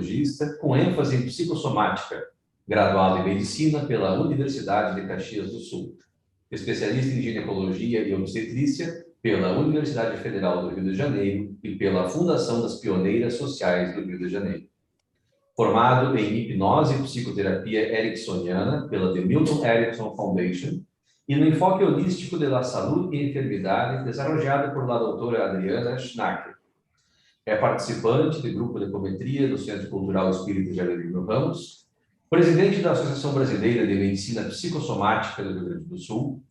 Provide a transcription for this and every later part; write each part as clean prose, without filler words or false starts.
ginecologista com ênfase em psicossomática, graduado em medicina pela Universidade de Caxias do Sul, especialista em ginecologia e obstetrícia pela Universidade Federal do Rio de Janeiro e pela Fundação das Pioneiras Sociais do Rio de Janeiro. Formado em hipnose e psicoterapia ericksoniana pela The Milton Erickson Foundation e no enfoque holístico de la salud e enfermidade desarrollado por la doutora Adriana Schnacker. É participante do grupo de ecometria do Centro Cultural Espírita Javelino Ramos, presidente da Associação Brasileira de Medicina Psicossomática do Rio Grande do Sul,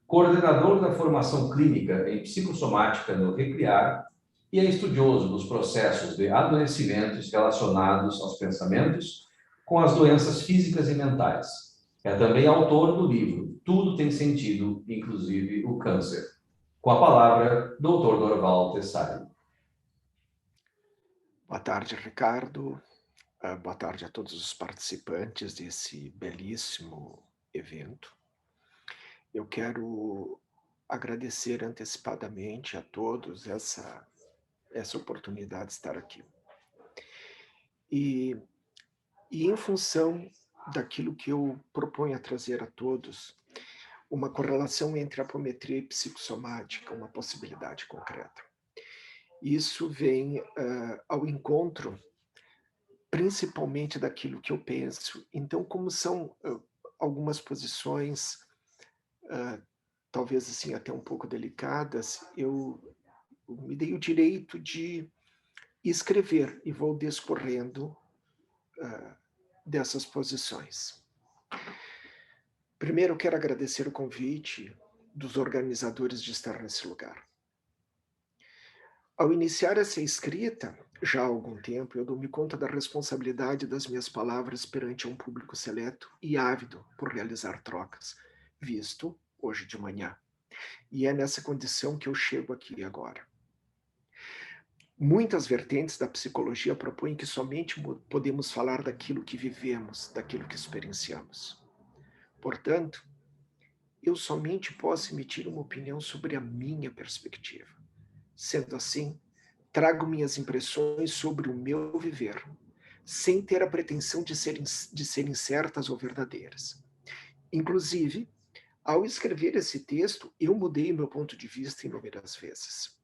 coordenador da formação clínica em psicossomática no Recriar e é estudioso dos processos de adoecimentos relacionados aos pensamentos com as doenças físicas e mentais. É também autor do livro Tudo Tem Sentido, inclusive o Câncer. Com a palavra, Dr. Dorval Tessari. Boa tarde, Ricardo. Boa tarde a todos os participantes desse belíssimo evento. Eu quero agradecer antecipadamente a todos essa oportunidade de estar aqui. E em função daquilo que eu proponho a trazer a todos, uma correlação entre apometria e psicossomática, uma possibilidade concreta. Isso vem ao encontro principalmente daquilo que eu penso. Então, como são algumas posições, talvez assim até um pouco delicadas, eu me dei o direito de escrever e vou discorrendo dessas posições. Primeiro, eu quero agradecer o convite dos organizadores de estar nesse lugar. Ao iniciar essa escrita, já há algum tempo, eu dou-me conta da responsabilidade das minhas palavras perante um público seleto e ávido por realizar trocas, visto hoje de manhã. E é nessa condição que eu chego aqui agora. Muitas vertentes da psicologia propõem que somente podemos falar daquilo que vivemos, daquilo que experienciamos. Portanto, eu somente posso emitir uma opinião sobre a minha perspectiva. Sendo assim, trago minhas impressões sobre o meu viver, sem ter a pretensão de serem certas ou verdadeiras. Inclusive, ao escrever esse texto, eu mudei meu ponto de vista inúmeras vezes.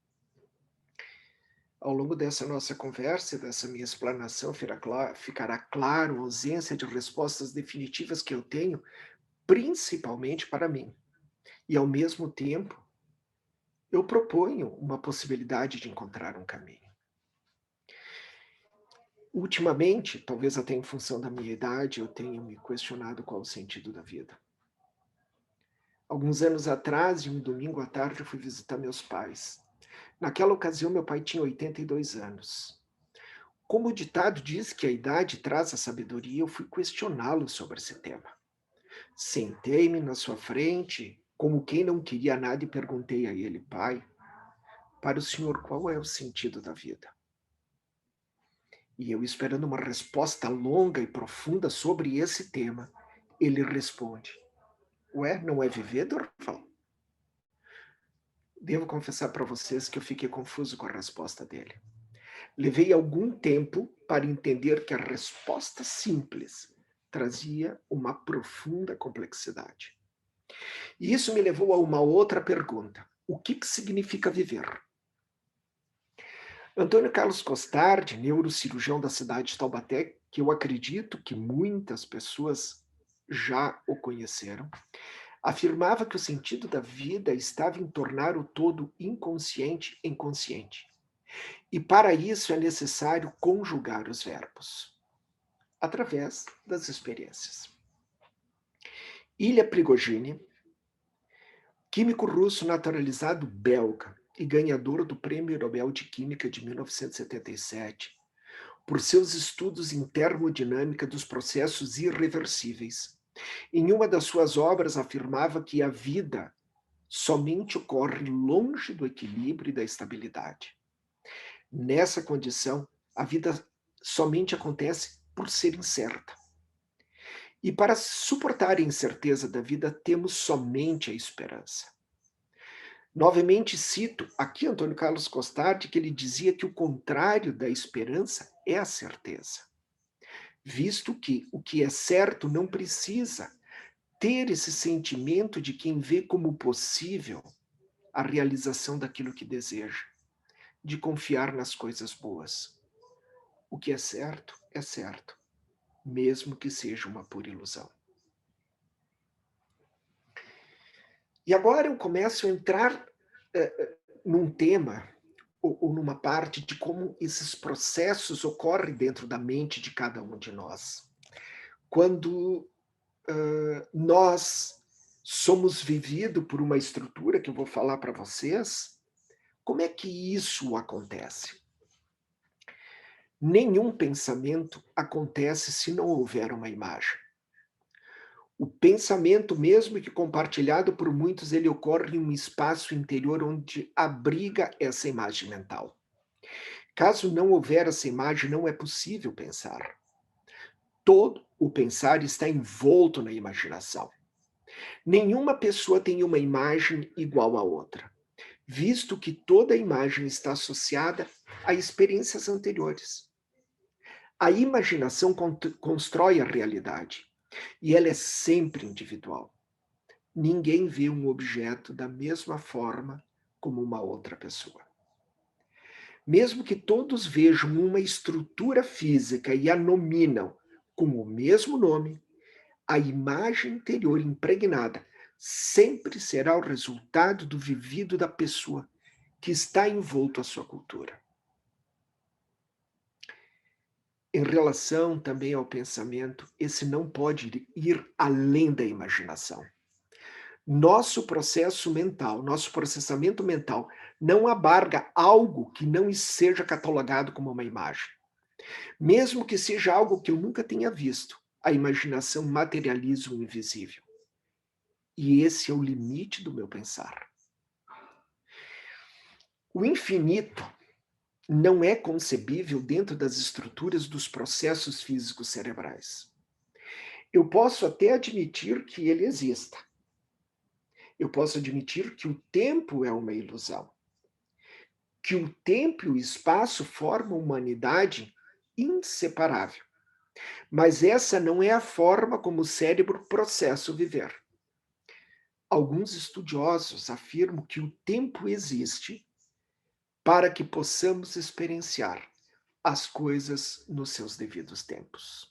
Ao longo dessa nossa conversa e dessa minha explanação, ficará claro a ausência de respostas definitivas que eu tenho, principalmente para mim. E, ao mesmo tempo, eu proponho uma possibilidade de encontrar um caminho. Ultimamente, talvez até em função da minha idade, eu tenho me questionado qual o sentido da vida. Alguns anos atrás, em um domingo à tarde, eu fui visitar meus pais. Naquela ocasião, meu pai tinha 82 anos. Como o ditado diz que a idade traz a sabedoria, eu fui questioná-lo sobre esse tema. Sentei-me na sua frente, como quem não queria nada, e perguntei a ele: pai, para o senhor, qual é o sentido da vida? E eu, esperando uma resposta longa e profunda sobre esse tema, ele responde: ué, não é viver, Dorval? Devo confessar para vocês que eu fiquei confuso com a resposta dele. Levei algum tempo para entender que a resposta simples trazia uma profunda complexidade. E isso me levou a uma outra pergunta: o que significa viver? Antônio Carlos Costardi, neurocirurgião da cidade de Taubaté, que eu acredito que muitas pessoas já o conheceram, afirmava que o sentido da vida estava em tornar o todo inconsciente em consciente. E para isso é necessário conjugar os verbos, através das experiências. Ilya Prigogine, químico russo naturalizado belga e ganhador do Prêmio Nobel de Química de 1977, por seus estudos em termodinâmica dos processos irreversíveis. Em uma das suas obras afirmava que a vida somente ocorre longe do equilíbrio e da estabilidade. Nessa condição, a vida somente acontece por ser incerta. E para suportar a incerteza da vida, temos somente a esperança. Novamente cito aqui Antônio Carlos Costardi, que ele dizia que o contrário da esperança é a certeza. visto que o que é certo não precisa ter esse sentimento de quem vê como possível a realização daquilo que deseja, de confiar nas coisas boas. O que é certo, mesmo que seja uma pura ilusão. E agora eu começo a entrar num tema ou numa parte de como esses processos ocorrem dentro da mente de cada um de nós. Quando nós somos vividos por uma estrutura que eu vou falar para vocês, como é que isso acontece? Nenhum pensamento acontece se não houver uma imagem. O pensamento, mesmo que compartilhado por muitos, ele ocorre em um espaço interior onde abriga essa imagem mental. Caso não houver essa imagem, não é possível pensar. Todo o pensar está envolto na imaginação. Nenhuma pessoa tem uma imagem igual à outra, visto que toda imagem está associada a experiências anteriores. A imaginação constrói a realidade, e ela é sempre individual. Ninguém vê um objeto da mesma forma como uma outra pessoa. Mesmo que todos vejam uma estrutura física e a nominam com o mesmo nome, a imagem interior impregnada sempre será o resultado do vivido da pessoa que está envolto à sua cultura. Em relação também ao pensamento, esse não pode ir além da imaginação. Nosso processo mental, nosso processamento mental não abarca algo que não seja catalogado como uma imagem. Mesmo que seja algo que eu nunca tenha visto, a imaginação materializa o invisível. E esse é o limite do meu pensar. O infinito não é concebível dentro das estruturas dos processos físicos cerebrais. Eu posso até admitir que ele exista. Eu posso admitir que o tempo é uma ilusão. Que o tempo e o espaço formam uma unidade inseparável. Mas essa não é a forma como o cérebro processa o viver. Alguns estudiosos afirmam que o tempo existe para que possamos experienciar as coisas nos seus devidos tempos.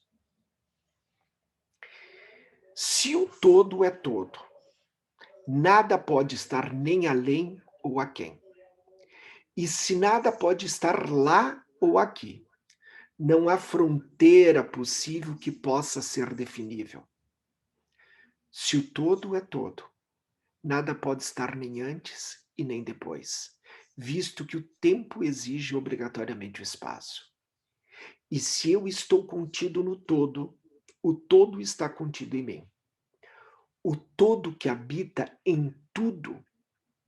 Se o todo é todo, nada pode estar nem além ou aquém. E se nada pode estar lá ou aqui, não há fronteira possível que possa ser definível. Se o todo é todo, nada pode estar nem antes e nem depois, visto que o tempo exige obrigatoriamente o espaço. E se eu estou contido no todo, o todo está contido em mim. O todo que habita em tudo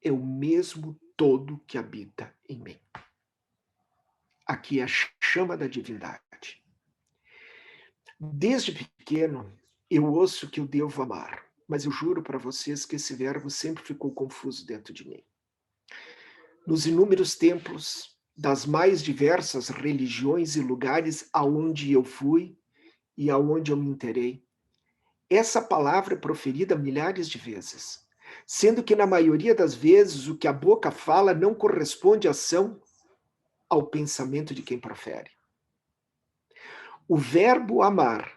é o mesmo todo que habita em mim. Aqui é a chama da divindade. Desde pequeno, eu ouço que eu devo amar, mas eu juro para vocês que esse verbo sempre ficou confuso dentro de mim. Nos inúmeros templos das mais diversas religiões e lugares aonde eu fui e aonde eu me inteirei, essa palavra é proferida milhares de vezes, sendo que na maioria das vezes o que a boca fala não corresponde à ação ao pensamento de quem profere. O verbo amar,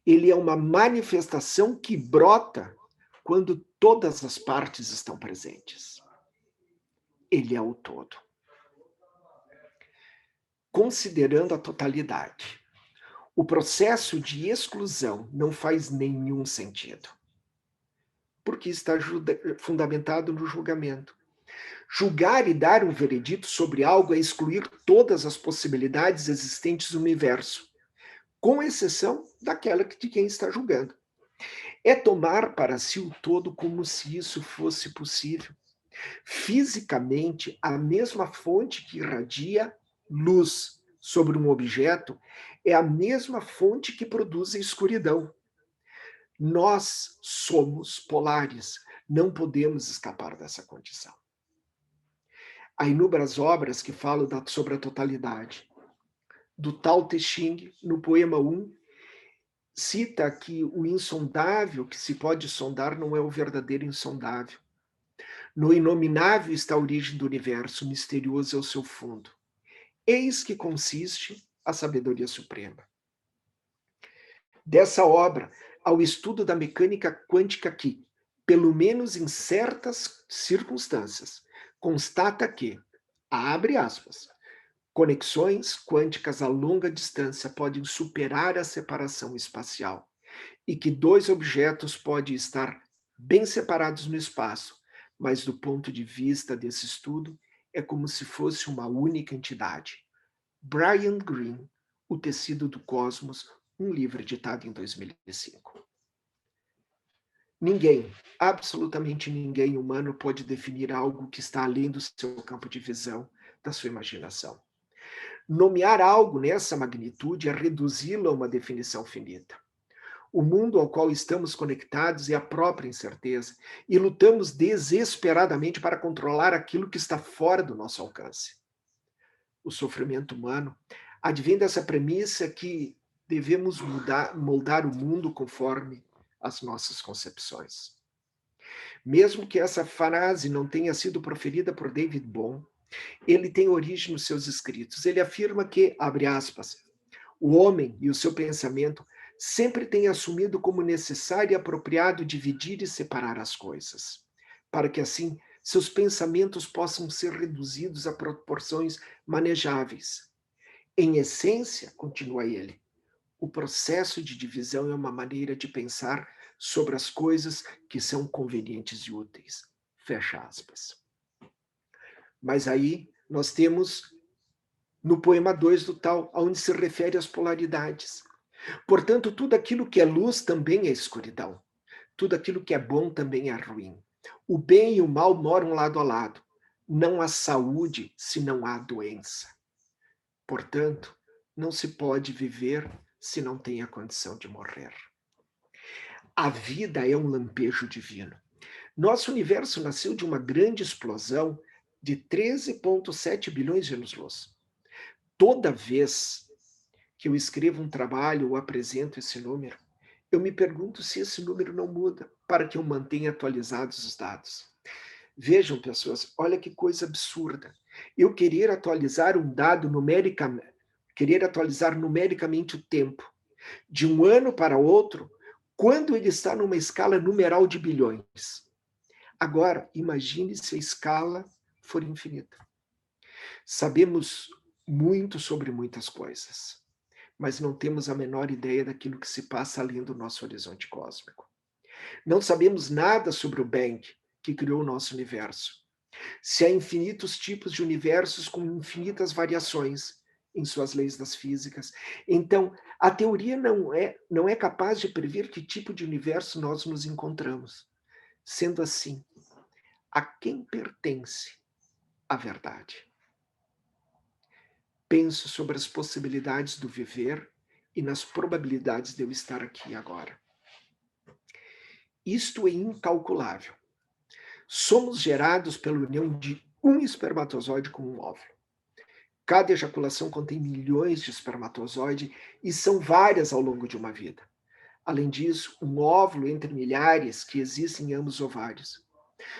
ele é uma manifestação que brota quando todas as partes estão presentes. Ele é o todo. Considerando a totalidade, o processo de exclusão não faz nenhum sentido, porque está fundamentado no julgamento. Julgar e dar um veredito sobre algo é excluir todas as possibilidades existentes no universo, com exceção daquela de quem está julgando. É tomar para si o todo como se isso fosse possível. Fisicamente, a mesma fonte que irradia luz sobre um objeto é a mesma fonte que produz a escuridão. Nós somos polares, não podemos escapar dessa condição. Há inúmeras obras que falam sobre a totalidade. Do Tao Te Ching, no poema 1, cita que o insondável que se pode sondar não é o verdadeiro insondável. No inominável está a origem do universo, misterioso é o seu fundo. Eis que consiste a sabedoria suprema. Dessa obra, ao estudo da mecânica quântica que, pelo menos em certas circunstâncias, constata que, abre aspas, conexões quânticas a longa distância podem superar a separação espacial e que dois objetos podem estar bem separados no espaço, mas do ponto de vista desse estudo, é como se fosse uma única entidade. Brian Greene, O Tecido do Cosmos, um livro editado em 2005. Ninguém, absolutamente ninguém humano pode definir algo que está além do seu campo de visão, da sua imaginação. Nomear algo nessa magnitude é reduzi-lo a uma definição finita. O mundo ao qual estamos conectados é a própria incerteza e lutamos desesperadamente para controlar aquilo que está fora do nosso alcance. O sofrimento humano advém dessa premissa que devemos moldar o mundo conforme as nossas concepções. Mesmo que essa frase não tenha sido proferida por David Bohm, ele tem origem nos seus escritos. Ele afirma que, abre aspas, o homem e o seu pensamento sempre têm assumido como necessário e apropriado dividir e separar as coisas, para que assim seus pensamentos possam ser reduzidos a proporções manejáveis. Em essência, continua ele, o processo de divisão é uma maneira de pensar sobre as coisas que são convenientes e úteis. Fecha aspas. Mas aí nós temos no poema 2 do tal, onde se refere às polaridades. Portanto, tudo aquilo que é luz também é escuridão. Tudo aquilo que é bom também é ruim. O bem e o mal moram lado a lado. Não há saúde se não há doença. Portanto, não se pode viver se não tem a condição de morrer. A vida é um lampejo divino. Nosso universo nasceu de uma grande explosão de 13,7 bilhões de anos-luz. Toda vez que eu escrevo um trabalho ou apresento esse número, eu me pergunto se esse número não muda para que eu mantenha atualizados os dados. Vejam, pessoas, olha que coisa absurda. Eu querer atualizar um dado numericamente o tempo de um ano para outro, quando ele está numa escala numeral de bilhões. Agora, imagine se a escala for infinita. Sabemos muito sobre muitas coisas, mas não temos a menor ideia daquilo que se passa além do nosso horizonte cósmico. Não sabemos nada sobre o Bang, que criou o nosso universo. Se há infinitos tipos de universos com infinitas variações em suas leis das físicas, então a teoria não é capaz de prever que tipo de universo nós nos encontramos. Sendo assim, a quem pertence a verdade? Penso sobre as possibilidades do viver e nas probabilidades de eu estar aqui agora. Isto é incalculável. Somos gerados pela união de um espermatozoide com um óvulo. Cada ejaculação contém milhões de espermatozoides e são várias ao longo de uma vida. Além disso, um óvulo entre milhares que existem em ambos os ovários.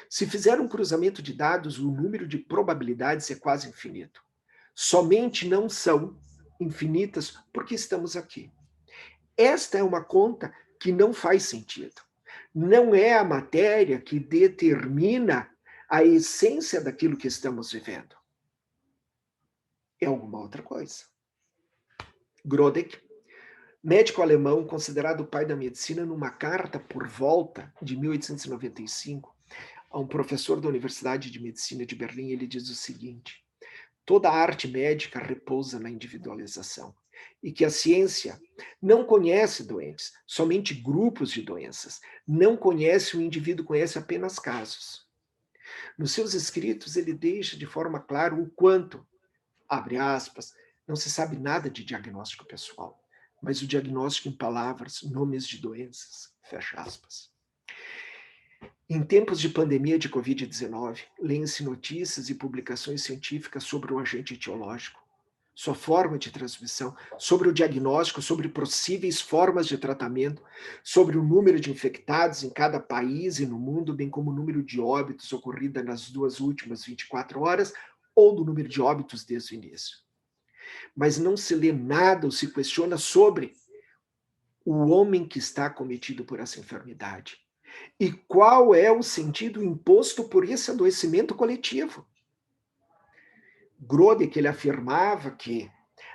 Se fizer um cruzamento de dados, o número de probabilidades é quase infinito. Somente não são infinitas porque estamos aqui. Esta é uma conta que não faz sentido. Não é a matéria que determina a essência daquilo que estamos vivendo. É alguma outra coisa. Grodek, médico alemão considerado o pai da medicina, numa carta por volta de 1895, a um professor da Universidade de Medicina de Berlim, ele diz o seguinte: toda a arte médica repousa na individualização e que a ciência não conhece doentes, somente grupos de doenças. Não conhece o indivíduo, conhece apenas casos. Nos seus escritos, ele deixa de forma clara o quanto, abre aspas, não se sabe nada de diagnóstico pessoal, mas o diagnóstico em palavras, nomes de doenças, fecha aspas. Em tempos de pandemia de Covid-19, leem-se notícias e publicações científicas sobre o agente etiológico. sua forma de transmissão, sobre o diagnóstico, sobre possíveis formas de tratamento, sobre o número de infectados em cada país e no mundo, bem como o número de óbitos ocorridos nas 2 últimas 24 horas, ou do número de óbitos desde o início. Mas não se lê nada ou se questiona sobre o homem que está acometido por essa enfermidade. E qual é o sentido imposto por esse adoecimento coletivo? Grodeck, ele afirmava que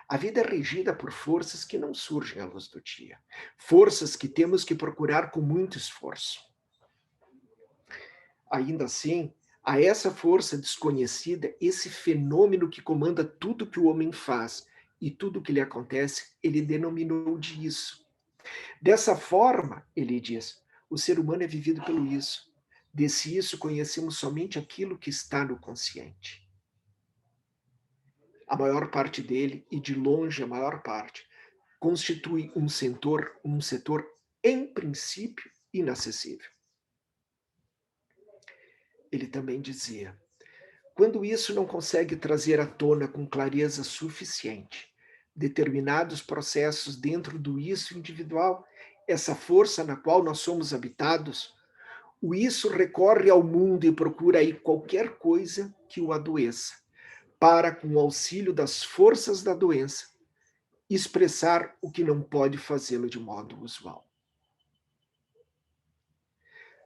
a vida é regida por forças que não surgem à luz do dia, forças que temos que procurar com muito esforço. Ainda assim, a essa força desconhecida, esse fenômeno que comanda tudo que o homem faz e tudo que lhe acontece, ele denominou de isso. Dessa forma, ele diz, o ser humano é vivido pelo isso. Desse isso conhecemos somente aquilo que está no consciente. A maior parte dele, e de longe a maior parte, constitui um setor em princípio inacessível. Ele também dizia, quando isso não consegue trazer à tona com clareza suficiente determinados processos dentro do isso individual, essa força na qual nós somos habitados, o isso recorre ao mundo e procura aí qualquer coisa que o adoeça, para, com o auxílio das forças da doença, expressar o que não pode fazê-lo de modo usual.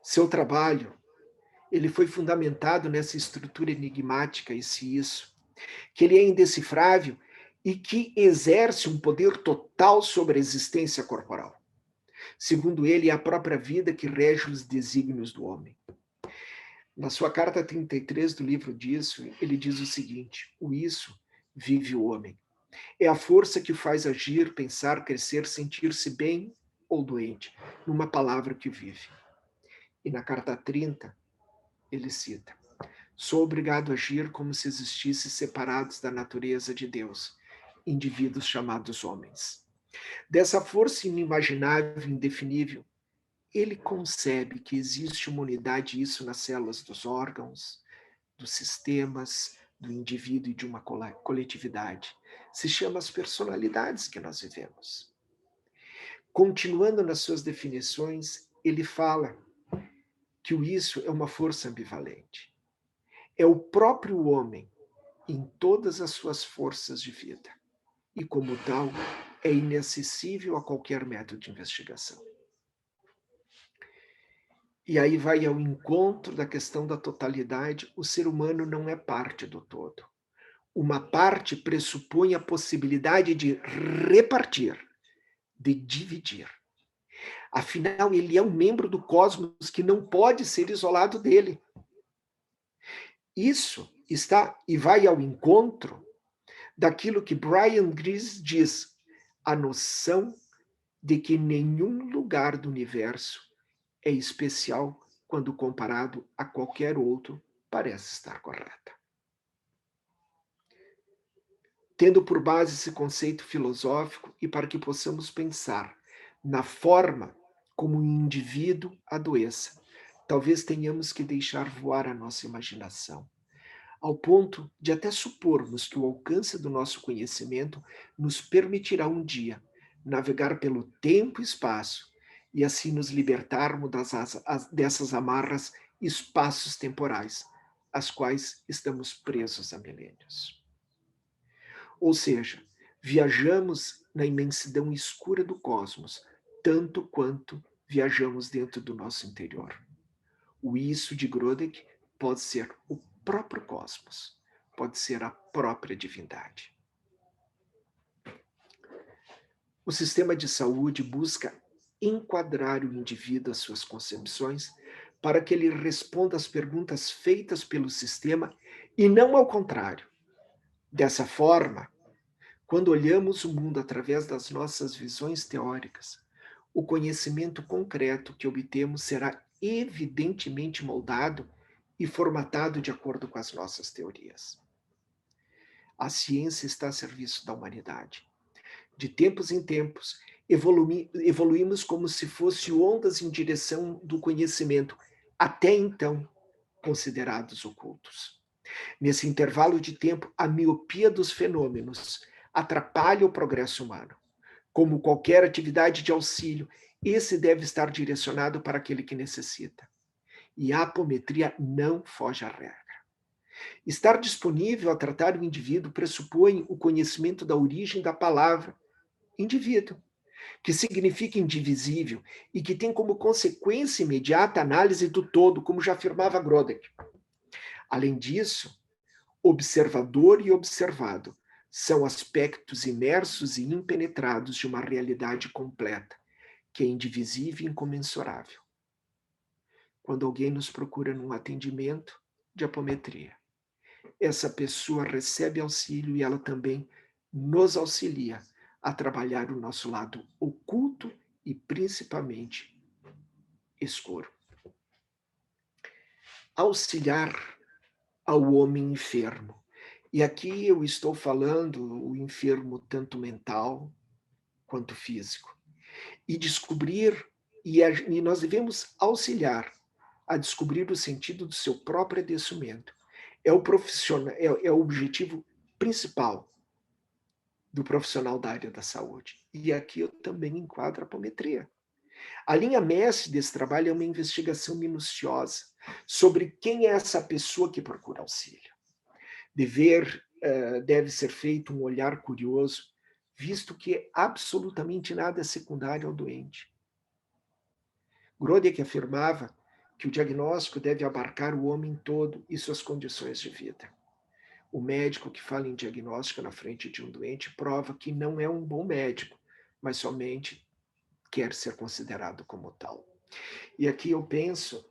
Seu trabalho, ele foi fundamentado nessa estrutura enigmática, esse isso, que ele é indecifrável e que exerce um poder total sobre a existência corporal. Segundo ele, é a própria vida que rege os desígnios do homem. Na sua carta 33 do livro disso, ele diz o seguinte, o isso vive o homem. É a força que o faz agir, pensar, crescer, sentir-se bem ou doente, numa palavra que vive. E na carta 30, ele cita, sou obrigado a agir como se existissem separados da natureza de Deus, indivíduos chamados homens. Dessa força inimaginável, indefinível, ele concebe que existe uma unidade, isso nas células dos órgãos, dos sistemas, do indivíduo e de uma coletividade. Se chama as personalidades que nós vivemos. Continuando nas suas definições, ele fala que o isso é uma força ambivalente. É o próprio homem em todas as suas forças de vida. E, como tal, é inacessível a qualquer método de investigação. E aí vai ao encontro da questão da totalidade, o ser humano não é parte do todo. Uma parte pressupõe a possibilidade de repartir, de dividir. Afinal, ele é um membro do cosmos que não pode ser isolado dele. Isso está e vai ao encontro daquilo que Brian Grease diz, a noção de que nenhum lugar do universo é especial quando comparado a qualquer outro, parece estar correta. Tendo por base esse conceito filosófico e para que possamos pensar na forma como um indivíduo adoeça, talvez tenhamos que deixar voar a nossa imaginação, ao ponto de até supormos que o alcance do nosso conhecimento nos permitirá um dia navegar pelo tempo e espaço e assim nos libertarmos dessas amarras espaços temporais, às quais estamos presos há milênios. Ou seja, viajamos na imensidão escura do cosmos, tanto quanto viajamos dentro do nosso interior. O isso de Grodeck pode ser o próprio cosmos, pode ser a própria divindade. O sistema de saúde busca enquadrar o indivíduo às suas concepções para que ele responda às perguntas feitas pelo sistema e não ao contrário. Dessa forma, quando olhamos o mundo através das nossas visões teóricas, o conhecimento concreto que obtemos será evidentemente moldado e formatado de acordo com as nossas teorias. A ciência está a serviço da humanidade. De tempos em tempos, evoluímos como se fossem ondas em direção do conhecimento, até então considerados ocultos. Nesse intervalo de tempo, a miopia dos fenômenos, atrapalha o progresso humano. Como qualquer atividade de auxílio, esse deve estar direcionado para aquele que necessita. E a apometria não foge à regra. Estar disponível a tratar o indivíduo pressupõe o conhecimento da origem da palavra indivíduo, que significa indivisível e que tem como consequência imediata a análise do todo, como já afirmava Grodek. Além disso, observador e observado são aspectos imersos e impenetrados de uma realidade completa, que é indivisível e incomensurável. Quando alguém nos procura num atendimento de apometria, essa pessoa recebe auxílio e ela também nos auxilia a trabalhar o nosso lado oculto e principalmente escuro. Auxiliar ao homem enfermo. E aqui eu estou falando o enfermo tanto mental quanto físico. E descobrir, e nós devemos auxiliar a descobrir o sentido do seu próprio adoecimento. É o profissional, é o objetivo principal do profissional da área da saúde. E aqui eu também enquadro a apometria. A linha mestre desse trabalho é uma investigação minuciosa sobre quem é essa pessoa que procura auxílio. Deve ser feito um olhar curioso, visto que absolutamente nada é secundário ao doente. Grodek afirmava que o diagnóstico deve abarcar o homem todo e suas condições de vida. O médico que fala em diagnóstico na frente de um doente prova que não é um bom médico, mas somente quer ser considerado como tal. E aqui eu penso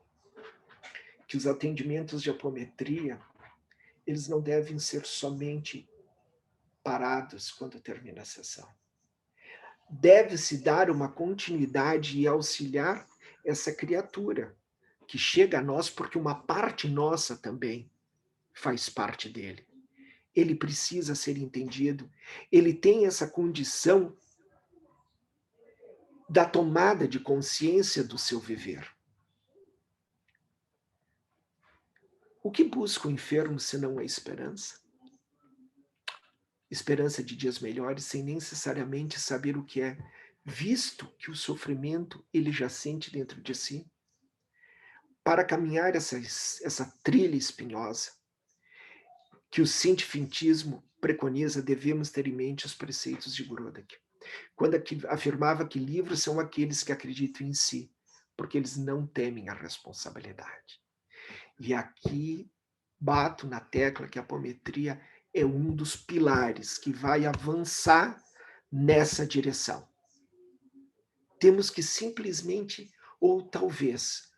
que os atendimentos de apometria, eles não devem ser somente parados quando termina a sessão. Deve-se dar uma continuidade e auxiliar essa criatura que chega a nós, porque uma parte nossa também faz parte dele. Ele precisa ser entendido, ele tem essa condição da tomada de consciência do seu viver. O que busca o enfermo senão a esperança? Esperança de dias melhores, sem necessariamente saber o que é, visto que o sofrimento ele já sente dentro de si. Para caminhar essa trilha espinhosa, que o cientificismo preconiza, devemos ter em mente os preceitos de Grodek, quando afirmava que livres são aqueles que acreditam em si, porque eles não temem a responsabilidade. E aqui bato na tecla que a apometria é um dos pilares que vai avançar nessa direção. Temos que simplesmente, ou talvez,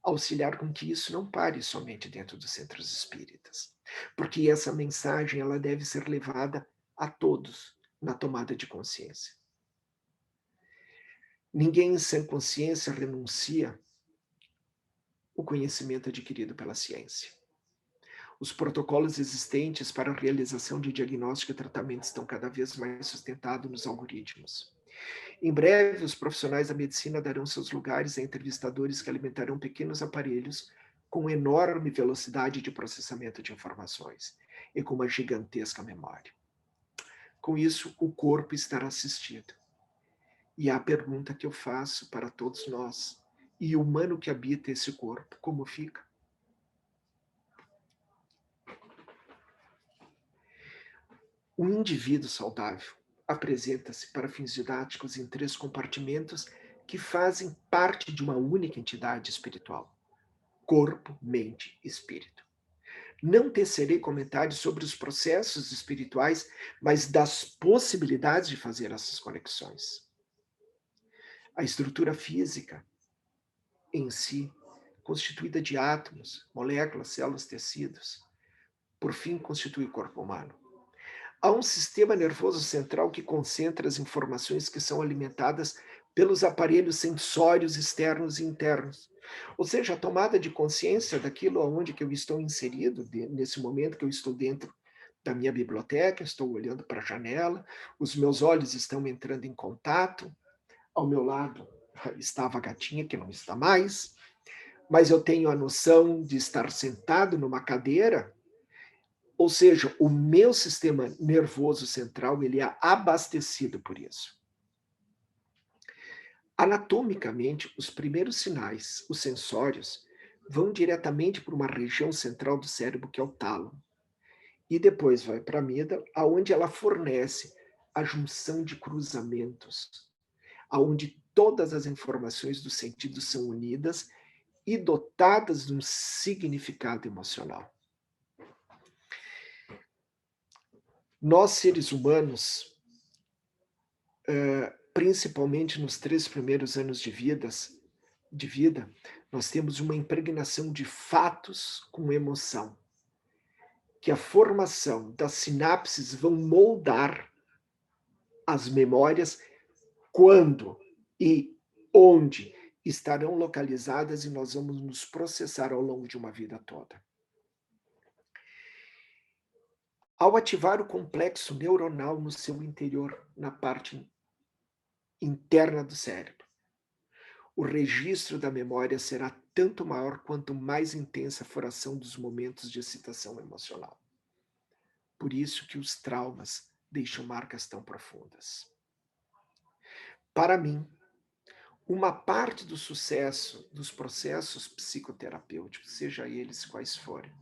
auxiliar com que isso não pare somente dentro dos centros espíritas, porque essa mensagem ela deve ser levada a todos na tomada de consciência. Ninguém sem consciência renuncia o conhecimento adquirido pela ciência. Os protocolos existentes para a realização de diagnóstico e tratamento estão cada vez mais sustentados nos algoritmos. Em breve, os profissionais da medicina darão seus lugares a entrevistadores que alimentarão pequenos aparelhos com enorme velocidade de processamento de informações e com uma gigantesca memória. Com isso, o corpo estará assistido. E a pergunta que eu faço para todos nós, e o humano que habita esse corpo, como fica? O indivíduo saudável apresenta-se para fins didáticos em 3 compartimentos que fazem parte de uma única entidade espiritual: corpo, mente e espírito. Não tecerei comentários sobre os processos espirituais, mas das possibilidades de fazer essas conexões. A estrutura física em si, constituída de átomos, moléculas, células, tecidos, por fim constitui o corpo humano. Há um sistema nervoso central que concentra as informações que são alimentadas pelos aparelhos sensórios externos e internos. Ou seja, a tomada de consciência daquilo aonde que eu estou inserido, nesse momento que eu estou dentro da minha biblioteca, estou olhando para a janela, os meus olhos estão entrando em contato, ao meu lado estava a gatinha, que não está mais, mas eu tenho a noção de estar sentado numa cadeira Ou seja, o meu sistema nervoso central, ele é abastecido por isso. Anatomicamente, os primeiros sinais, os sensórios, vão diretamente para uma região central do cérebro, que é o tálamo. E depois vai para a amígdala, aonde ela fornece a junção de cruzamentos, aonde todas as informações dos sentidos são unidas e dotadas de um significado emocional. Nós, seres humanos, principalmente nos 3 primeiros anos de vida, nós temos uma impregnação de fatos com emoção, que a formação das sinapses vão moldar as memórias quando e onde estarão localizadas, e nós vamos nos processar ao longo de uma vida toda. Ao ativar o complexo neuronal no seu interior, na parte interna do cérebro, o registro da memória será tanto maior quanto mais intensa for a ação dos momentos de excitação emocional. Por isso que os traumas deixam marcas tão profundas. Para mim, uma parte do sucesso dos processos psicoterapêuticos, seja eles quais forem,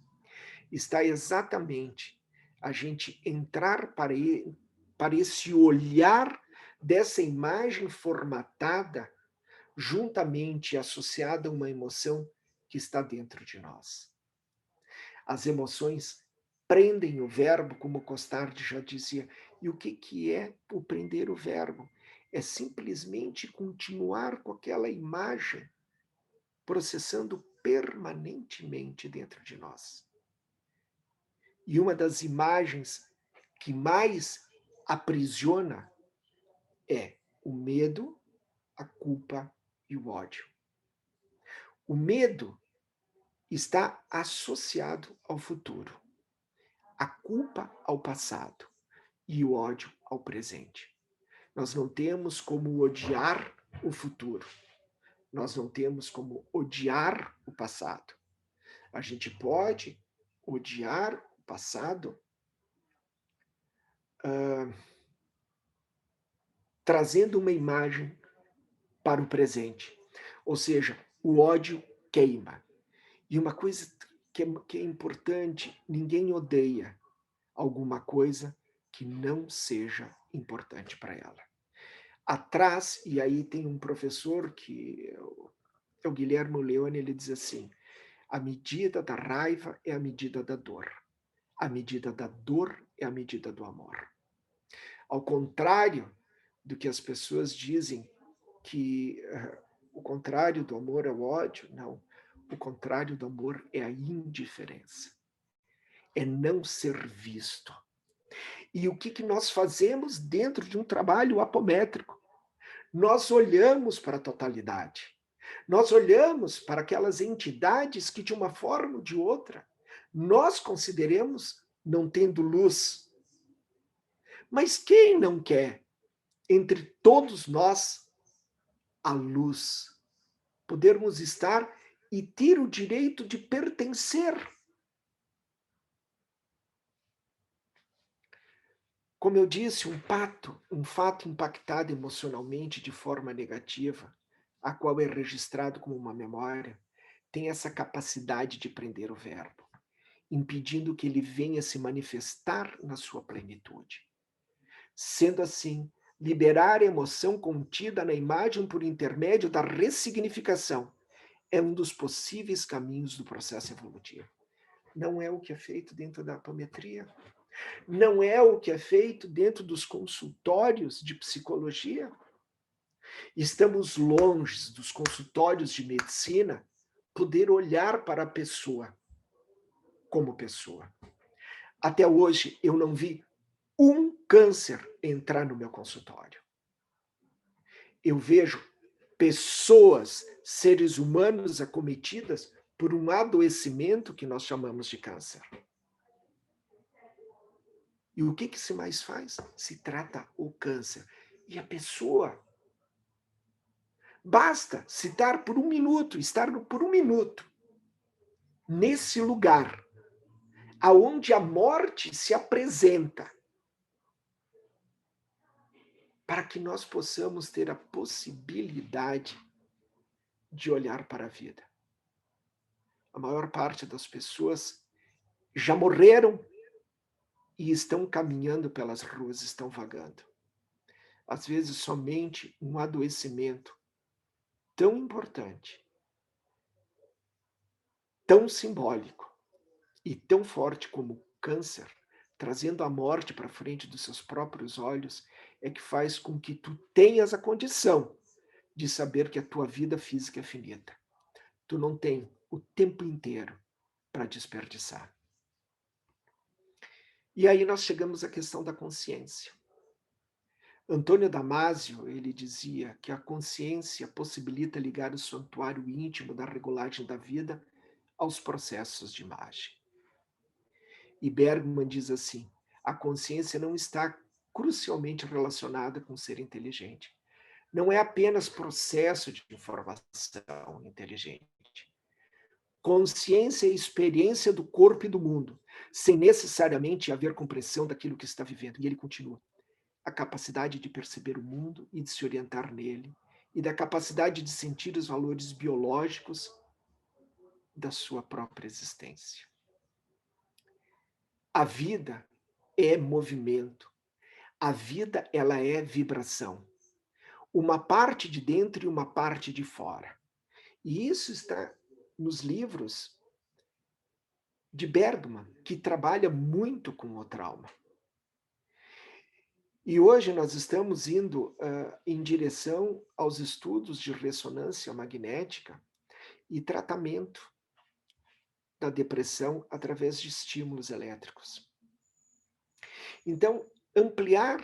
está exatamente a gente entrar para esse olhar dessa imagem formatada, juntamente associada a uma emoção que está dentro de nós. As emoções prendem o verbo, como Costard já dizia. E o que é o prender o verbo? É simplesmente continuar com aquela imagem, processando permanentemente dentro de nós. E uma das imagens que mais aprisiona é o medo, a culpa e o ódio. O medo está associado ao futuro, a culpa ao passado e o ódio ao presente. Nós não temos como odiar o futuro, nós não temos como odiar o passado. A gente pode odiar o passado trazendo uma imagem para o presente. Ou seja, o ódio queima. E uma coisa que é importante, ninguém odeia alguma coisa que não seja importante para ela. Atrás, e aí tem um professor que é o Guilherme Leone, ele diz assim: a medida da raiva é a medida da dor. A medida da dor é a medida do amor. Ao contrário do que as pessoas dizem, que o contrário do amor é o ódio, não. O contrário do amor é a indiferença. É não ser visto. E o que nós fazemos dentro de um trabalho apométrico? Nós olhamos para a totalidade. Nós olhamos para aquelas entidades que, de uma forma ou de outra, nós consideremos não tendo luz. Mas quem não quer, entre todos nós, a luz? Podermos estar e ter o direito de pertencer. Como eu disse, um fato impactado emocionalmente de forma negativa, a qual é registrado como uma memória, tem essa capacidade de prender o verbo, impedindo que ele venha se manifestar na sua plenitude. Sendo assim, liberar a emoção contida na imagem por intermédio da ressignificação é um dos possíveis caminhos do processo evolutivo. Não é o que é feito dentro da apometria, não é o que é feito dentro dos consultórios de psicologia. Estamos longe dos consultórios de medicina poder olhar para a pessoa como pessoa. Até hoje eu não vi um câncer entrar no meu consultório. Eu vejo pessoas, seres humanos acometidas por um adoecimento que nós chamamos de câncer. E o que se mais faz? Se trata o câncer. E a pessoa, basta citar por um minuto, estar por um minuto nesse lugar. aonde a morte se apresenta, para que nós possamos ter a possibilidade de olhar para a vida. A maior parte das pessoas já morreram e estão caminhando pelas ruas, estão vagando. Às vezes, somente um adoecimento tão importante, tão simbólico e tão forte como o câncer, trazendo a morte para frente dos seus próprios olhos, é que faz com que tu tenhas a condição de saber que a tua vida física é finita. Tu não tem o tempo inteiro para desperdiçar. E aí nós chegamos à questão da consciência. Antônio Damasio, ele dizia que a consciência possibilita ligar o santuário íntimo da regulagem da vida aos processos de imagem. E Bergman diz assim: a consciência não está crucialmente relacionada com o ser inteligente. Não é apenas processo de informação inteligente. Consciência é experiência do corpo e do mundo, sem necessariamente haver compreensão daquilo que está vivendo. E ele continua: a capacidade de perceber o mundo e de se orientar nele, e da capacidade de sentir os valores biológicos da sua própria existência. A vida é movimento. A vida, ela é vibração. Uma parte de dentro e uma parte de fora. E isso está nos livros de Bergman, que trabalha muito com o trauma. E hoje nós estamos indo em direção aos estudos de ressonância magnética e tratamento da depressão através de estímulos elétricos. Então, ampliar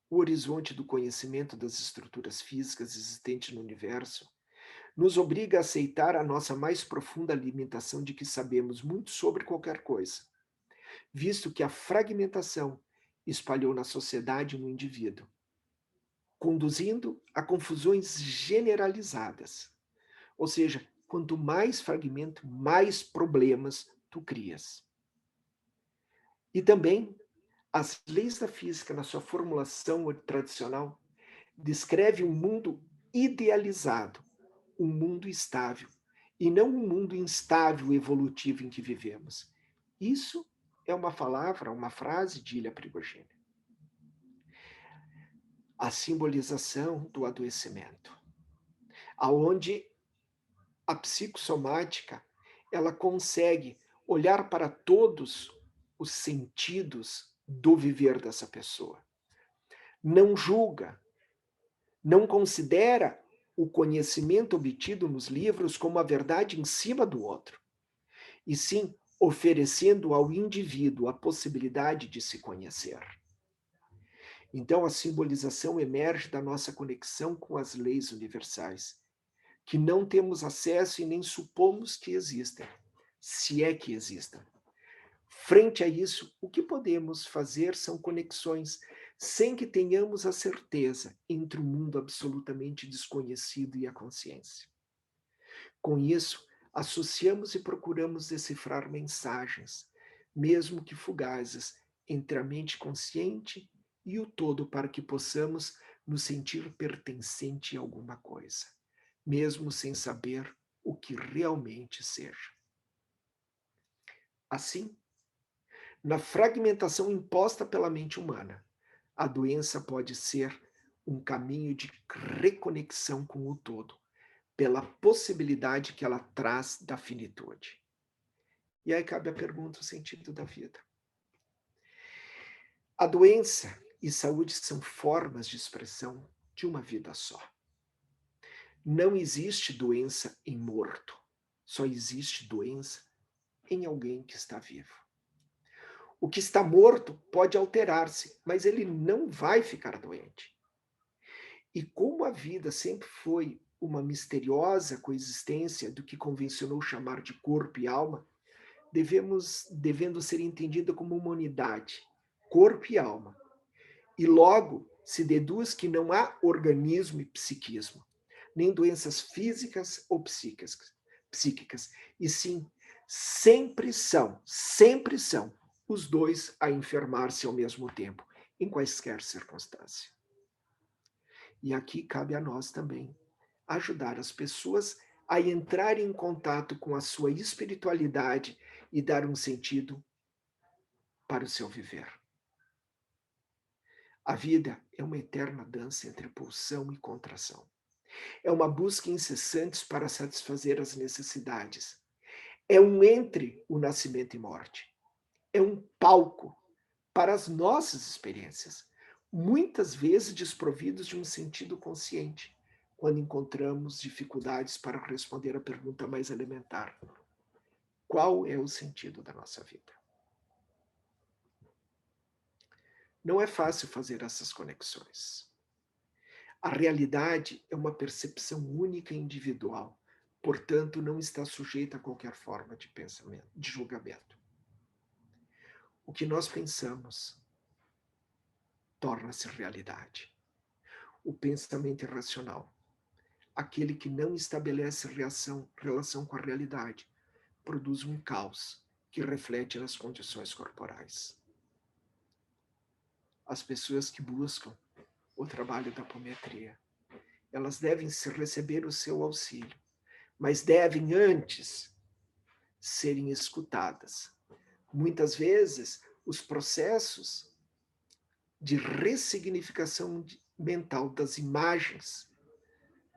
o horizonte do conhecimento das estruturas físicas existentes no universo nos obriga a aceitar a nossa mais profunda limitação de que sabemos muito sobre qualquer coisa, visto que a fragmentação espalhou na sociedade e no indivíduo, conduzindo a confusões generalizadas. Ou seja, quanto mais fragmento, mais problemas tu crias. E também, as leis da física, na sua formulação tradicional, descreve um mundo idealizado, um mundo estável, e não um mundo instável evolutivo em que vivemos. Isso é uma palavra, uma frase de Ilha Prigogine. A simbolização do adoecimento, aonde a psicossomática ela consegue olhar para todos os sentidos do viver dessa pessoa. Não julga, não considera o conhecimento obtido nos livros como a verdade em cima do outro, e sim oferecendo ao indivíduo a possibilidade de se conhecer. Então, a simbolização emerge da nossa conexão com as leis universais, que não temos acesso e nem supomos que existem, se é que existem. Frente a isso, o que podemos fazer são conexões, sem que tenhamos a certeza entre o mundo absolutamente desconhecido e a consciência. Com isso, associamos e procuramos decifrar mensagens, mesmo que fugazes, entre a mente consciente e o todo, para que possamos nos sentir pertencente a alguma coisa, mesmo sem saber o que realmente seja. Assim, na fragmentação imposta pela mente humana, a doença pode ser um caminho de reconexão com o todo, pela possibilidade que ela traz da finitude. E aí cabe a pergunta: o sentido da vida. A doença e saúde são formas de expressão de uma vida só. Não existe doença em morto, só existe doença em alguém que está vivo. O que está morto pode alterar-se, mas ele não vai ficar doente. E como a vida sempre foi uma misteriosa coexistência do que convencionou chamar de corpo e alma, devendo ser entendida como uma unidade, corpo e alma. E logo se deduz que não há organismo e psiquismo, nem doenças físicas ou psíquicas, e sim sempre são os dois a enfermar-se ao mesmo tempo, em quaisquer circunstância. E aqui cabe a nós também ajudar as pessoas a entrarem em contato com a sua espiritualidade e dar um sentido para o seu viver. A vida é uma eterna dança entre pulsão e contração. É uma busca incessante para satisfazer as necessidades. É um entre o nascimento e morte. É um palco para as nossas experiências, muitas vezes desprovidos de um sentido consciente, quando encontramos dificuldades para responder à pergunta mais elementar: qual é o sentido da nossa vida? Não é fácil fazer essas conexões. A realidade é uma percepção única e individual, portanto, não está sujeita a qualquer forma de pensamento, de julgamento. O que nós pensamos torna-se realidade. O pensamento irracional, aquele que não estabelece relação com a realidade, produz um caos que reflete nas condições corporais. As pessoas que buscam o trabalho da apometria, elas devem receber o seu auxílio, mas devem antes serem escutadas. Muitas vezes, os processos de ressignificação mental das imagens,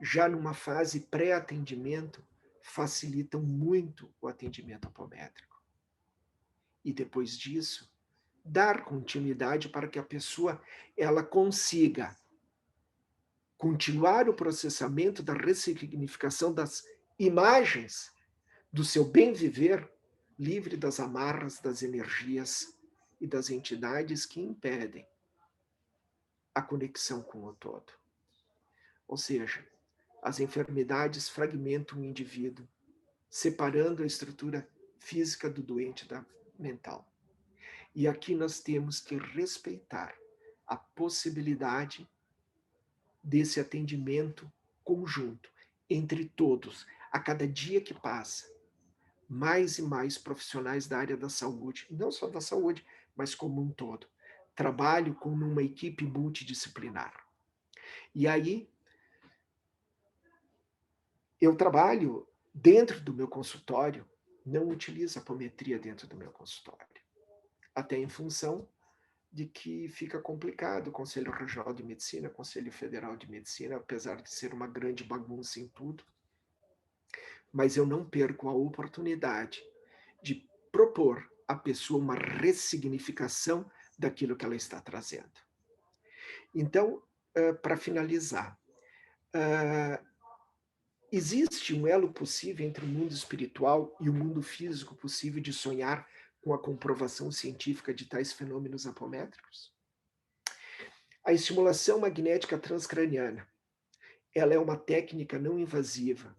já numa fase pré-atendimento, facilitam muito o atendimento apométrico. E depois disso, dar continuidade para que a pessoa ela consiga continuar o processamento da ressignificação das imagens do seu bem viver, livre das amarras das energias e das entidades que impedem a conexão com o todo. Ou seja, as enfermidades fragmentam o indivíduo, separando a estrutura física do doente da mental. E aqui nós temos que respeitar a possibilidade desse atendimento conjunto entre todos. A cada dia que passa, mais e mais profissionais da área da saúde, não só da saúde, mas como um todo, trabalham com uma equipe multidisciplinar. E aí, eu trabalho dentro do meu consultório, não utilizo a apometria dentro do meu consultório, até em função de que fica complicado o Conselho Regional de Medicina, Conselho Federal de Medicina, apesar de ser uma grande bagunça em tudo, mas eu não perco a oportunidade de propor à pessoa uma ressignificação daquilo que ela está trazendo. Então, para finalizar, existe um elo possível entre o mundo espiritual e o mundo físico possível de sonhar com a comprovação científica de tais fenômenos apométricos? A estimulação magnética transcraniana, ela é uma técnica não invasiva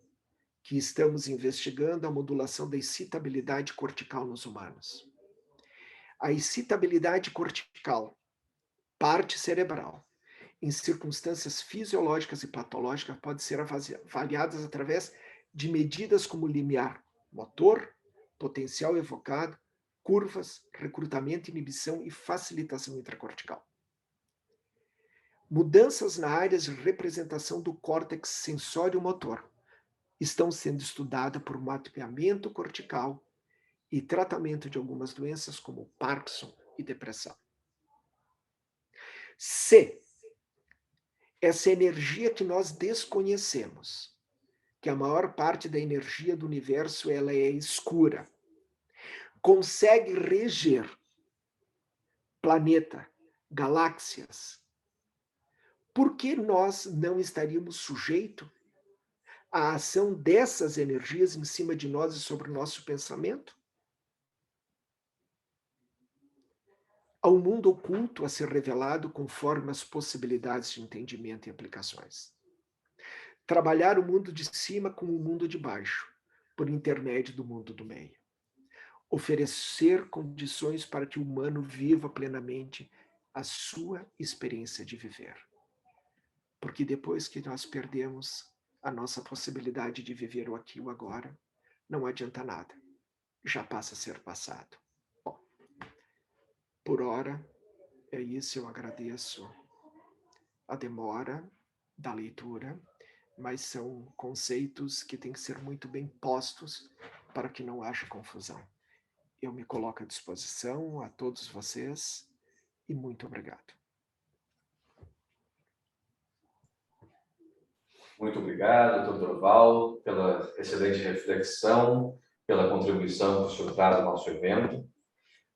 que estamos investigando a modulação da excitabilidade cortical nos humanos. A excitabilidade cortical, parte cerebral, em circunstâncias fisiológicas e patológicas, pode ser avaliadas através de medidas como limiar motor, potencial evocado, curvas, recrutamento, inibição e facilitação intracortical. Mudanças na área de representação do córtex sensório-motor estão sendo estudadas por mapeamento cortical e tratamento de algumas doenças como Parkinson e depressão. Se essa energia que nós desconhecemos, que a maior parte da energia do universo ela é escura, consegue reger planeta, galáxias, por que nós não estaríamos sujeitos à ação dessas energias em cima de nós e sobre o nosso pensamento? Há um mundo oculto a ser revelado conforme as possibilidades de entendimento e aplicações. Trabalhar o mundo de cima com o mundo de baixo, por intermédio do mundo do meio. Oferecer condições para que o humano viva plenamente a sua experiência de viver. Porque depois que nós perdemos a nossa possibilidade de viver o aqui e o agora, não adianta nada. já passa a ser passado. Bom, por hora é isso, eu agradeço a demora da leitura, mas são conceitos que têm que ser muito bem postos para que não haja confusão. Eu me coloco à disposição a todos vocês e muito obrigado. Muito obrigado, Dr. Durval, pela excelente reflexão, pela contribuição que o senhor traz ao nosso evento.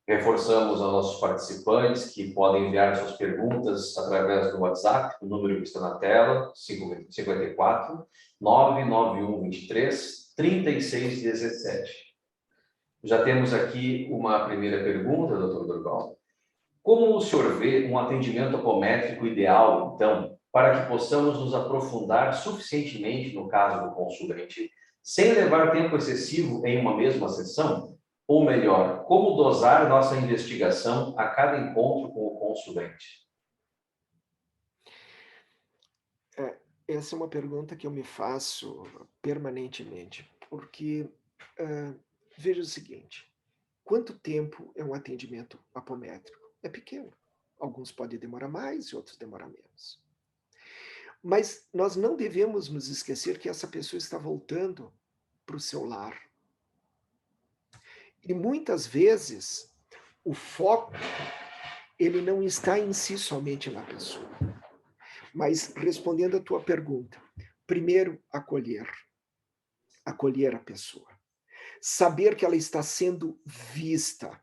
Reforçamos aos nossos participantes que podem enviar suas perguntas através do WhatsApp, o número que está na tela, 54 991 23 3617. Já temos aqui uma primeira pergunta, Dr. Durval. Como o senhor vê um atendimento apométrico ideal, então, para que possamos nos aprofundar suficientemente no caso do consulente, sem levar tempo excessivo em uma mesma sessão? Ou melhor, como dosar nossa investigação a cada encontro com o consulente? Essa é uma pergunta que eu me faço permanentemente, porque veja o seguinte: quanto tempo é um atendimento apométrico? É pequeno. Alguns podem demorar mais e outros demorar menos. Mas nós não devemos nos esquecer que essa pessoa está voltando para o seu lar. E muitas vezes o foco ele não está em si somente na pessoa. Mas respondendo à tua pergunta, primeiro acolher a pessoa, saber que ela está sendo vista,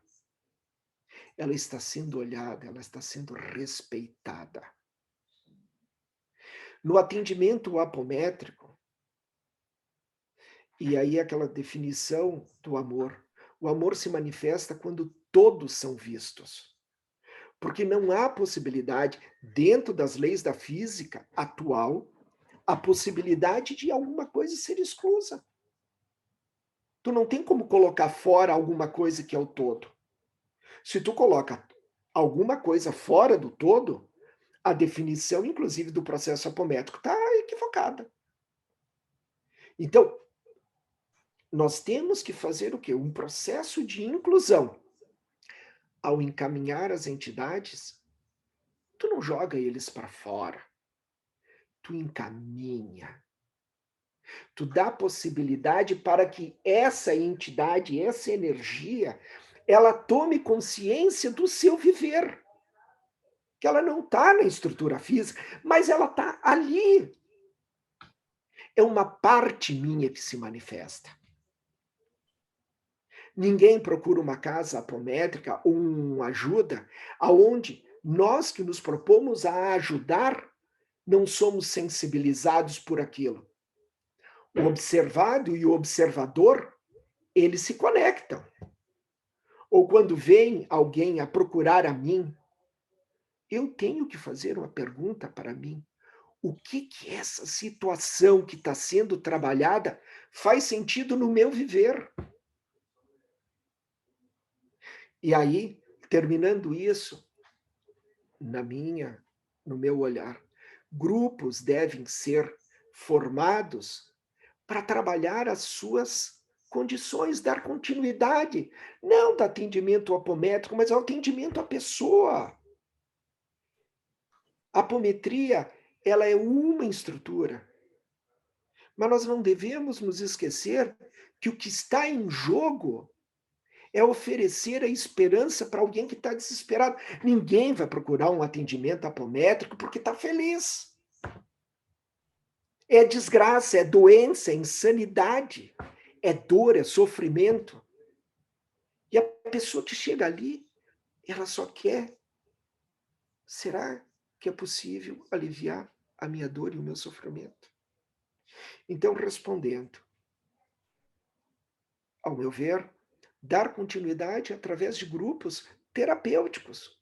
ela está sendo olhada, ela está sendo respeitada. No atendimento apométrico, e aí aquela definição do amor, o amor se manifesta quando todos são vistos. Porque não há possibilidade, dentro das leis da física atual, a possibilidade de alguma coisa ser exclusa. Tu não tem como colocar fora alguma coisa que é o todo. Se tu coloca alguma coisa fora do todo, a definição, inclusive, do processo apométrico está equivocada. Então, nós temos que fazer o quê? Um processo de inclusão. Ao encaminhar as entidades, tu não joga eles para fora. Tu encaminha. Tu dá possibilidade para que essa entidade, essa energia, ela tome consciência do seu viver. Que ela não está na estrutura física, mas ela está ali. É uma parte minha que se manifesta. Ninguém procura uma casa apométrica ou uma ajuda aonde nós que nos propomos a ajudar não somos sensibilizados por aquilo. O observado e o observador, eles se conectam. Ou quando vem alguém a procurar a mim, eu tenho que fazer uma pergunta para mim. O que essa situação que está sendo trabalhada faz sentido no meu viver? E aí, terminando isso, no meu olhar, grupos devem ser formados para trabalhar as suas condições, dar continuidade, não do atendimento apométrico, mas ao atendimento à pessoa. A apometria, ela é uma estrutura, mas nós não devemos nos esquecer que o que está em jogo é oferecer a esperança para alguém que está desesperado. Ninguém vai procurar um atendimento apométrico porque está feliz. É desgraça, é doença, é insanidade, é dor, é sofrimento. E a pessoa que chega ali, ela só quer: será que é possível aliviar a minha dor e o meu sofrimento? Então, respondendo, ao meu ver, dar continuidade através de grupos terapêuticos.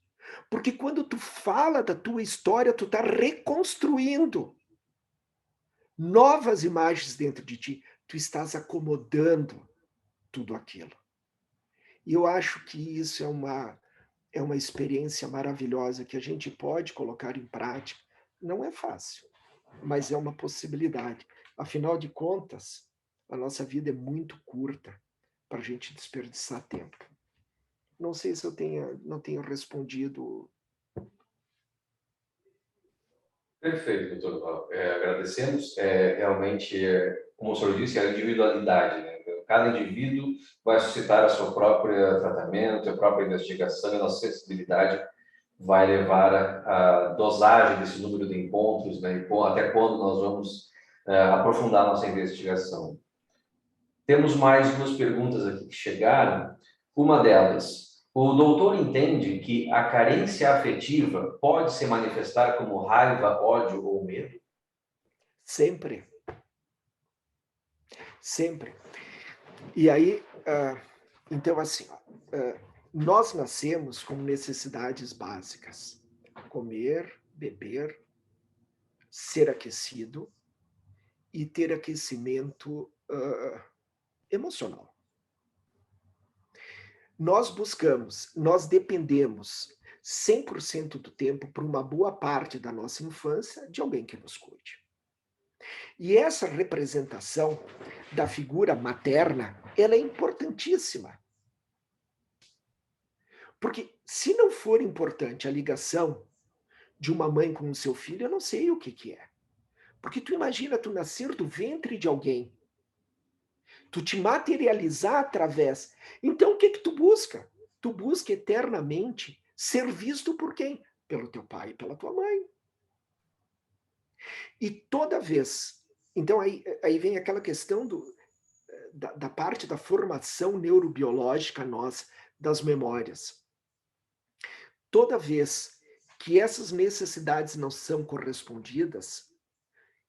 Porque quando tu fala da tua história, tu está reconstruindo novas imagens dentro de ti. Tu estás acomodando tudo aquilo. E eu acho que isso é uma experiência maravilhosa que a gente pode colocar em prática. Não é fácil, mas é uma possibilidade. Afinal de contas, a nossa vida é muito curta. para a gente desperdiçar tempo. Não sei se eu não tenho respondido. Perfeito, doutor Val. Agradecemos. Realmente, como o senhor disse, a individualidade, né? Cada indivíduo vai suscitar a sua própria tratamento, a própria investigação, e a nossa sensibilidade vai levar a dosagem desse número de encontros, né? E até quando nós vamos aprofundar nossa investigação. Temos mais duas perguntas aqui que chegaram. Uma delas, o doutor entende que a carência afetiva pode se manifestar como raiva, ódio ou medo? Sempre, sempre. E aí, então assim, nós nascemos com necessidades básicas: comer, beber, ser aquecido e ter aquecimento emocional. Nós dependemos 100% do tempo, por uma boa parte da nossa infância, de alguém que nos cuide. E essa representação da figura materna, ela é importantíssima. Porque se não for importante a ligação de uma mãe com o seu filho, eu não sei o que que é. Porque tu imagina tu nascer do ventre de alguém, tu te materializar através. Então o que que tu busca? Tu busca eternamente ser visto por quem? Pelo teu pai e pela tua mãe. E toda vez. Então aí vem aquela questão da parte da formação neurobiológica nossa, das memórias. Toda vez que essas necessidades não são correspondidas,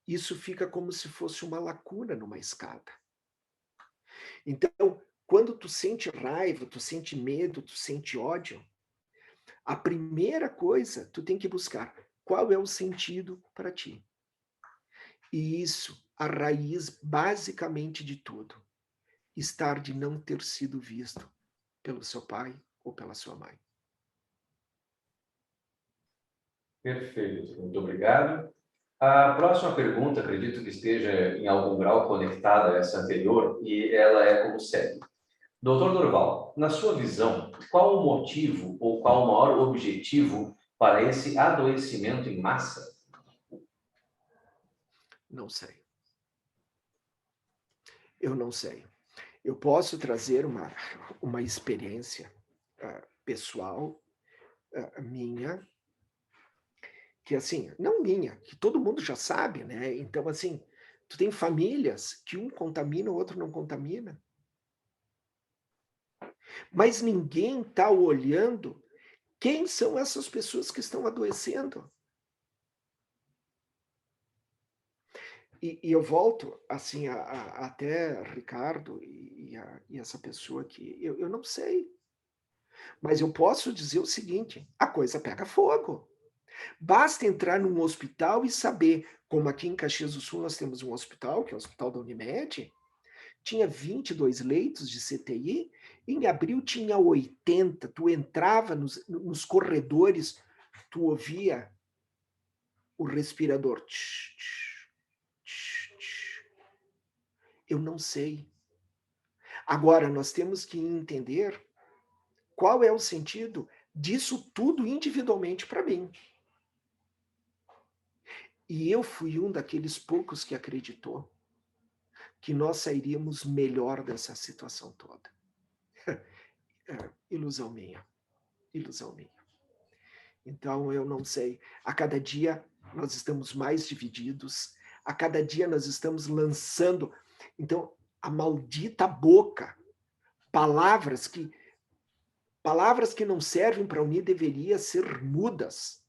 isso fica como se fosse uma lacuna numa escada. Então, quando tu sente raiva, tu sente medo, tu sente ódio, a primeira coisa tu tem que buscar qual é o sentido para ti. E isso, a raiz basicamente de tudo, estar de não ter sido visto pelo seu pai ou pela sua mãe. Perfeito, muito obrigado. A próxima pergunta, acredito que esteja em algum grau conectada a essa anterior, e ela é como segue. Doutor Dorval, na sua visão, qual o motivo ou qual o maior objetivo para esse adoecimento em massa? Não sei. Eu não sei. Eu posso trazer uma experiência pessoal minha, que assim, não minha, que todo mundo já sabe, né? Então, assim, tu tem famílias que um contamina, o outro não contamina. Mas ninguém está olhando quem são essas pessoas que estão adoecendo. E eu volto, assim, até Ricardo e essa pessoa aqui, eu não sei. Mas eu posso dizer o seguinte: a coisa pega fogo. Basta entrar num hospital e saber, como aqui em Caxias do Sul nós temos um hospital, que é o Hospital da Unimed, tinha 22 leitos de CTI, em abril tinha 80. Tu entrava nos corredores, tu ouvia o respirador. Tch, tch, tch, tch. Eu não sei. Agora, nós temos que entender qual é o sentido disso tudo individualmente para mim. E eu fui um daqueles poucos que acreditou que nós sairíamos melhor dessa situação toda. Ilusão minha, ilusão minha. Então, eu não sei. A cada dia nós estamos mais divididos, a cada dia nós estamos lançando. Então, a maldita boca, palavras que não servem para unir deveriam ser mudas.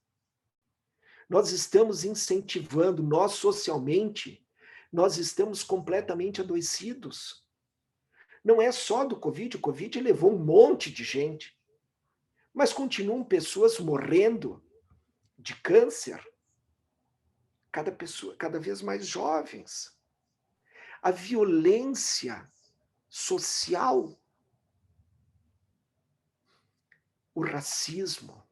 Nós estamos incentivando, nós socialmente, nós estamos completamente adoecidos. Não é só do Covid, o Covid levou um monte de gente, mas continuam pessoas morrendo de câncer, cada vez mais jovens. A violência social, o racismo.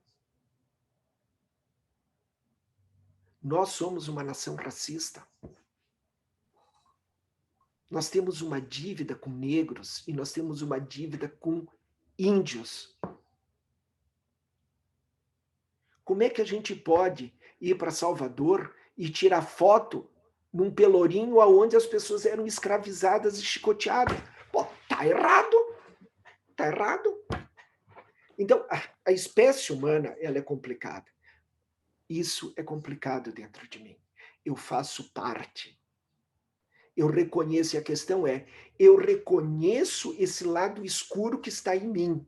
Nós somos uma nação racista. Nós temos uma dívida com negros e nós temos uma dívida com índios. Como é que a gente pode ir para Salvador e tirar foto num pelourinho onde as pessoas eram escravizadas e chicoteadas? Pô, tá errado. Tá errado. Então, a espécie humana, ela é complicada. Isso é complicado dentro de mim. Eu faço parte. Eu reconheço, e a questão é, eu reconheço esse lado escuro que está em mim.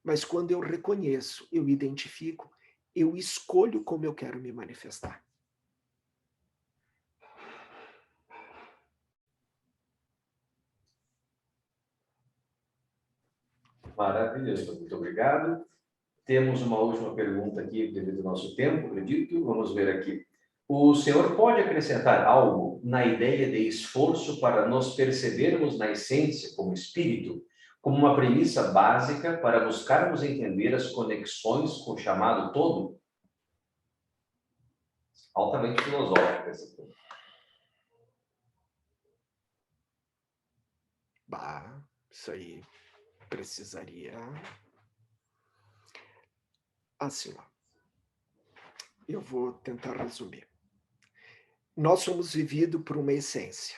Mas quando eu reconheço, eu identifico, eu escolho como eu quero me manifestar. Maravilhoso, muito obrigado. Temos uma última pergunta aqui, devido ao nosso tempo, acredito. Vamos ver aqui. O senhor pode acrescentar algo na ideia de esforço para nos percebermos na essência como espírito, como uma premissa básica para buscarmos entender as conexões com o chamado todo? Altamente filosófica essa pergunta. Bah, isso aí precisaria... Assim, ó. Eu vou tentar resumir. Nós somos vividos por uma essência.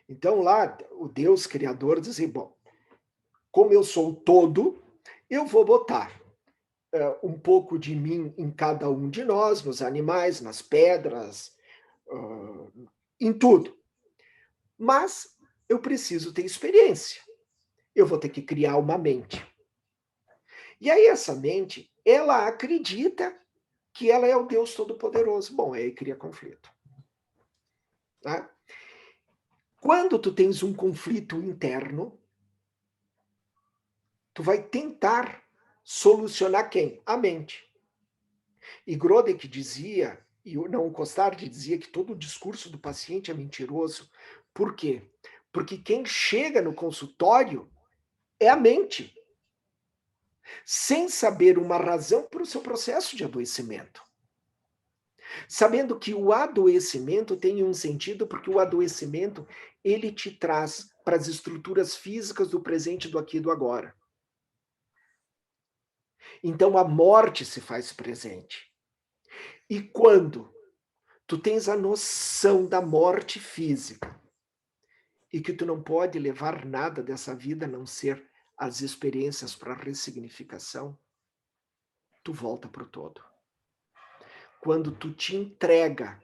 Então lá, o Deus Criador dizia, bom, como eu sou o todo, eu vou botar um pouco de mim em cada um de nós, nos animais, nas pedras, em tudo. Mas eu preciso ter experiência. Eu vou ter que criar uma mente. E aí essa mente, ela acredita que ela é o Deus Todo-Poderoso. Bom, aí cria conflito. Tá? Quando tu tens um conflito interno, tu vai tentar solucionar quem? A mente. E Grodek dizia, e o não Costard dizia que todo o discurso do paciente é mentiroso. Por quê? Porque quem chega no consultório é a mente, sem saber uma razão para o seu processo de adoecimento. Sabendo que o adoecimento tem um sentido, porque o adoecimento, ele te traz para as estruturas físicas do presente, do aqui e do agora. Então a morte se faz presente. E quando tu tens a noção da morte física e que tu não pode levar nada dessa vida a não ser as experiências para ressignificação, tu volta para o todo. Quando tu te entrega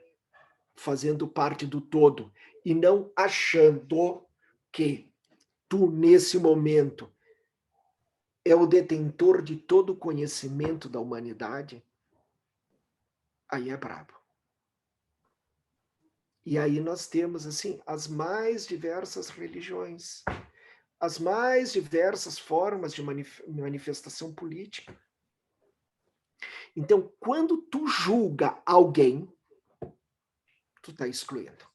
fazendo parte do todo e não achando que tu, nesse momento, é o detentor de todo o conhecimento da humanidade, aí é brabo. E aí nós temos, assim, as mais diversas religiões, as mais diversas formas de manifestação política. Então, quando tu julga alguém, tu está excluindo.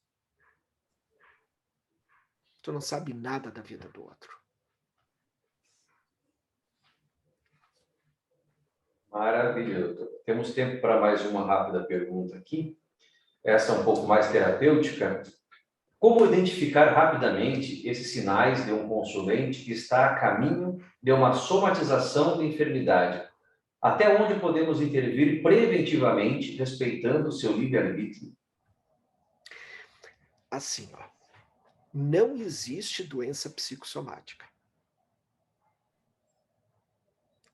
Tu não sabe nada da vida do outro. Maravilhoso. Temos tempo para mais uma rápida pergunta aqui. Essa é um pouco mais terapêutica. Como identificar rapidamente esses sinais de um consulente que está a caminho de uma somatização de enfermidade? Até onde podemos intervir preventivamente, respeitando o seu livre-arbítrio? Assim, ó, não existe doença psicossomática.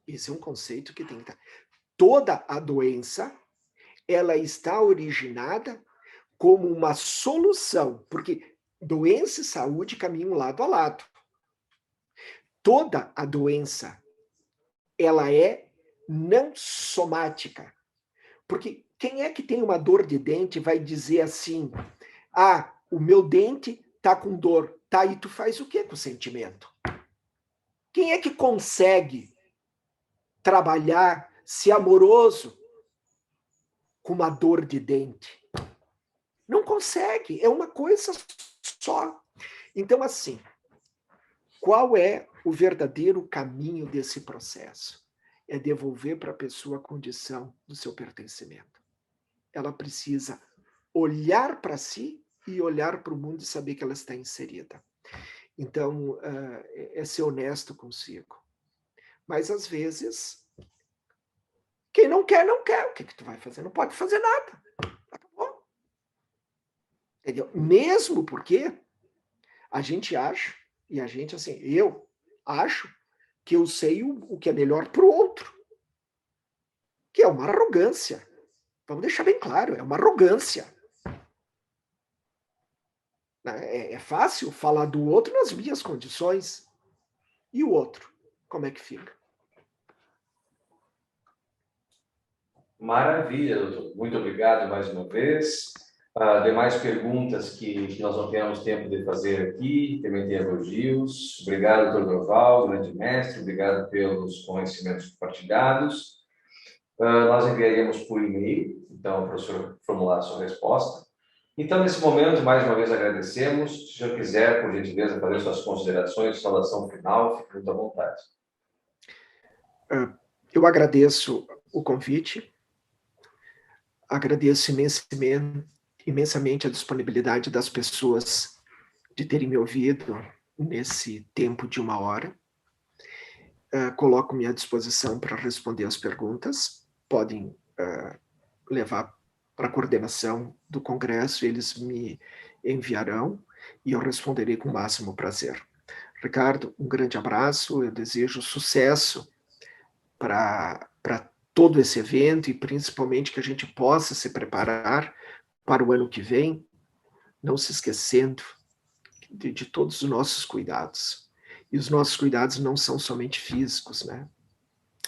Esse é um conceito que tem que estar. Toda a doença, ela está originada como uma solução, porque doença e saúde caminham lado a lado. Toda a doença, ela é não somática. Porque quem é que tem uma dor de dente vai dizer assim, ah, o meu dente tá com dor. Tá, e tu faz o que com o sentimento? Quem é que consegue trabalhar, ser amoroso com uma dor de dente? Não consegue, é uma coisa só. Então, assim, qual é o verdadeiro caminho desse processo? É devolver para a pessoa a condição do seu pertencimento. Ela precisa olhar para si e olhar para o mundo e saber que ela está inserida. Então, é ser honesto consigo. Mas, às vezes, quem não quer, não quer. O que que tu vai fazer? Não pode fazer nada. Acabou. Entendeu? Mesmo porque a gente acha, e a gente, assim, eu acho que eu sei o que é melhor para o outro, que é uma arrogância. Vamos deixar bem claro, é uma arrogância. É fácil falar do outro nas minhas condições. E o outro? Como é que fica? Maravilha, doutor. Muito obrigado mais uma vez. Demais perguntas que nós não temos tempo de fazer aqui, também tem elogios. Obrigado, doutor Dorval, grande mestre, obrigado pelos conhecimentos compartilhados. Nós enviaremos por e-mail, então, para o senhor formular a sua resposta. Então, nesse momento, mais uma vez agradecemos. Se o senhor quiser, por gentileza, fazer suas considerações, saudação final, fique muito à vontade. Eu agradeço o convite, agradeço imensamente a disponibilidade das pessoas de terem me ouvido nesse tempo de 1 hora. Coloco-me à disposição para responder as perguntas. Podem levar para a coordenação do Congresso, eles me enviarão e eu responderei com o máximo prazer. Ricardo, um grande abraço, eu desejo sucesso para todo esse evento e principalmente que a gente possa se preparar para o ano que vem, não se esquecendo de todos os nossos cuidados. E os nossos cuidados não são somente físicos, né?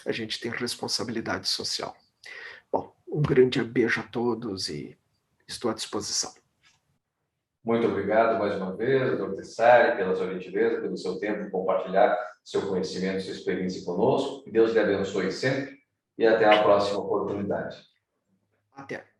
A gente tem responsabilidade social. Bom, um grande beijo a todos e estou à disposição. Muito obrigado mais uma vez, doutor Tessari, pela sua gentileza, pelo seu tempo de compartilhar seu conhecimento, sua experiência conosco. Que Deus lhe abençoe sempre e até a próxima oportunidade. Até.